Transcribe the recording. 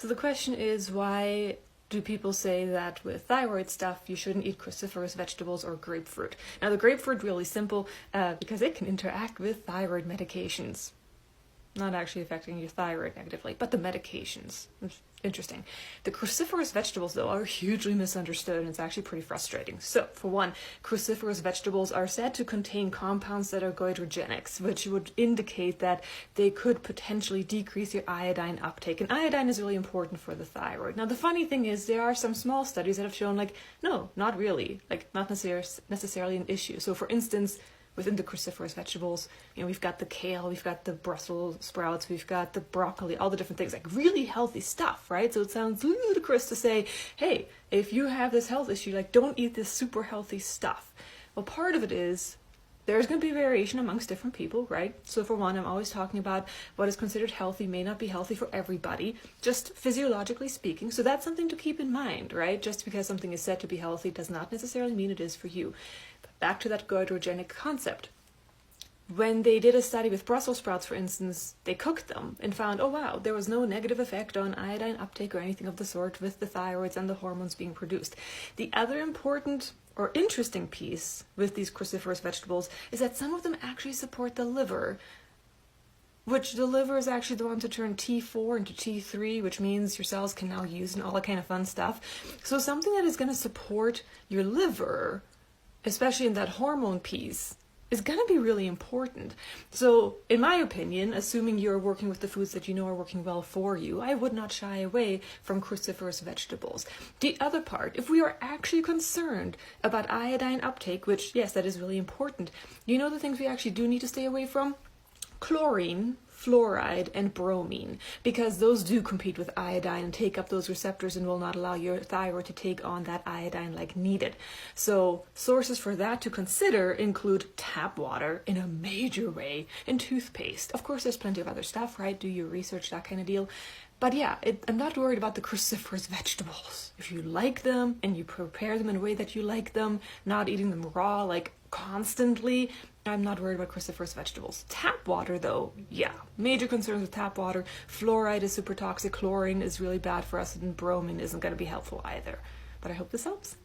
So the question is, why do people say that with thyroid stuff you shouldn't eat cruciferous vegetables or grapefruit? Now the grapefruit, really simple, because it can interact with thyroid medications. Not actually affecting your thyroid negatively, but the medications. Interesting. The cruciferous vegetables, though, are hugely misunderstood, and it's actually pretty frustrating. So, for one, cruciferous vegetables are said to contain compounds that are goitrogenics, which would indicate that they could potentially decrease your iodine uptake. And iodine is really important for the thyroid. Now, the funny thing is, there are some small studies that have shown, like, no, not really. Like, not necessarily an issue. So, for instance, within the cruciferous vegetables, we've got the kale, we've got the Brussels sprouts, we've got the broccoli, all the different things, like really healthy stuff, right? So it sounds ludicrous to say, hey, if you have this health issue, like, don't eat this super healthy stuff. Well, part of it is there's going to be variation amongst different people, right? So for one, I'm always talking about what is considered healthy may not be healthy for everybody, just physiologically speaking. So that's something to keep in mind, right? Just because something is said to be healthy does not necessarily mean it is for you. But back to that goitrogenic concept. When they did a study with Brussels sprouts, for instance, they cooked them and found, oh wow, there was no negative effect on iodine uptake or anything of the sort with the thyroids and the hormones being produced. The other important or interesting piece with these cruciferous vegetables is that some of them actually support the liver, which the liver is actually the one to turn T4 into T3, which means your cells can now use and all that kind of fun stuff. So something that is going to support your liver, especially in that hormone piece, is going to be really important. So, in my opinion, assuming you're working with the foods that you know are working well for you, I would not shy away from cruciferous vegetables. The other part, if we are actually concerned about iodine uptake, which, yes, that is really important, the things we actually do need to stay away from? Chlorine, fluoride, and bromine, because those do compete with iodine and take up those receptors and will not allow your thyroid to take on that iodine like needed. So sources for that to consider include tap water in a major way and toothpaste. Of course, there's plenty of other stuff, right? Do your research, that kind of deal. But yeah, I'm not worried about the cruciferous vegetables. If you like them and you prepare them in a way that you like them, not eating them raw, like constantly, I'm not worried about cruciferous vegetables. Tap water, though, yeah. Major concerns with tap water. Fluoride is super toxic. Chlorine is really bad for us, and bromine isn't going to be helpful either. But I hope this helps.